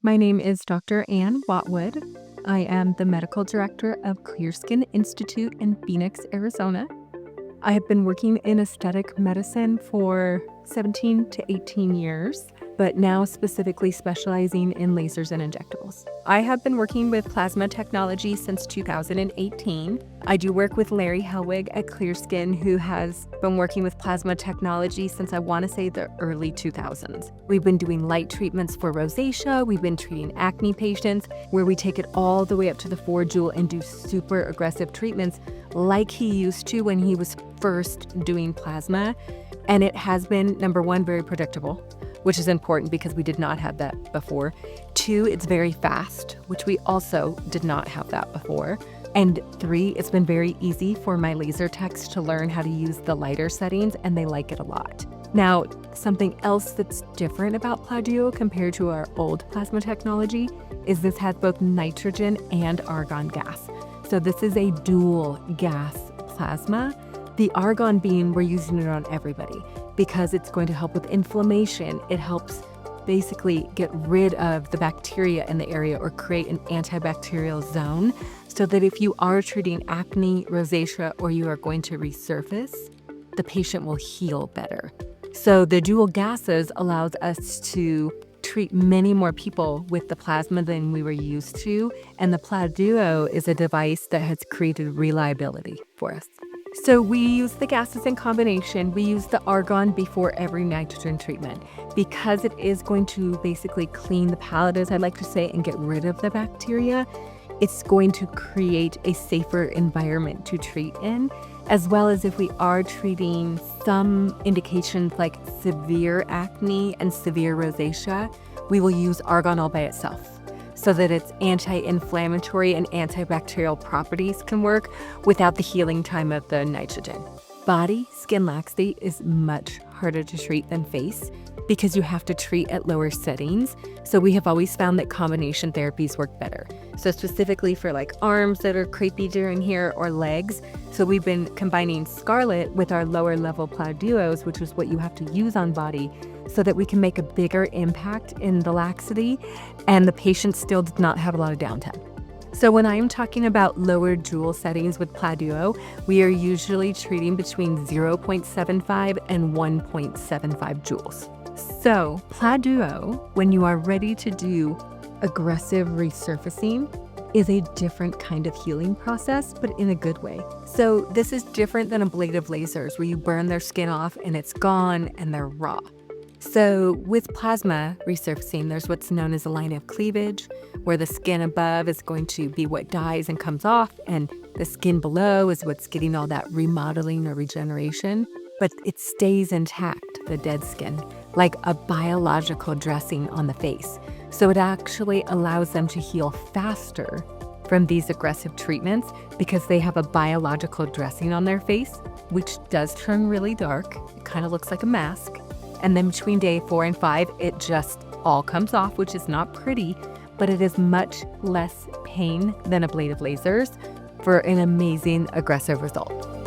My name is Dr. Ann Watwood. I am the medical director of Clear Skin Institute in Phoenix, Arizona. I have been working in aesthetic medicine for 17 to 18 years, but now specifically specializing in lasers and injectables. I have been working with plasma technology since 2018. I do work with Larry Helwig at Clear Skin, who has been working with plasma technology since I want to say the early 2000s. We've been doing light treatments for rosacea. We've been treating acne patients where we take it all the way up to the 4-jewel and do super aggressive treatments like he used to when he was first doing plasma. And it has been, number one, very predictable, which is important because we did not have that before. 2, it's very fast, which we also did not have that before. And 3, it's been very easy for my laser techs to learn how to use the lighter settings, and they like it a lot. Now, something else that's different about PLADUO compared to our old plasma technology is this has both nitrogen and argon gas. So this is a dual gas plasma. The argon being, we're using it on everybody because it's going to help with inflammation. It helps basically get rid of the bacteria in the area or create an antibacterial zone so that if you are treating acne, rosacea, or you are going to resurface, the patient will heal better. So the dual gases allows us to treat many more people with the plasma than we were used to, and the PLADUO is a device that has created reliability for us. So we use the gases in combination. We use the argon before every nitrogen treatment because it is going to basically clean the palate, as I like to say, and get rid of the bacteria. It's going to create a safer environment to treat in, as well as if we are treating some indications like severe acne and severe rosacea, we will use argon all by itself so that its anti-inflammatory and antibacterial properties can work without the healing time of the nitrogen. Body skin laxity is much harder to treat than face because you have to treat at lower settings. So we have always found that combination therapies work better. So specifically for like arms that are crepey during here or legs. So we've been combining Scarlet with our lower level PLADUOs, which is what you have to use on body, so that we can make a bigger impact in the laxity and the patient still did not have a lot of downtime. So when I'm talking about lower jewel settings with PLADUO, we are usually treating between 0.75 and 1.75 joules. So PLADUO, when you are ready to do aggressive resurfacing, is a different kind of healing process, but in a good way. So this is different than ablative lasers where you burn their skin off and it's gone and they're raw. So with plasma resurfacing, there's what's known as a line of cleavage, where the skin above is going to be what dies and comes off, and the skin below is what's getting all that remodeling or regeneration, but it stays intact, the dead skin, like a biological dressing on the face. So it actually allows them to heal faster from these aggressive treatments because they have a biological dressing on their face, which does turn really dark. It kind of looks like a mask. And then between day 4 and 5, it just all comes off, which is not pretty, but it is much less pain than ablative lasers for an amazing aggressive result.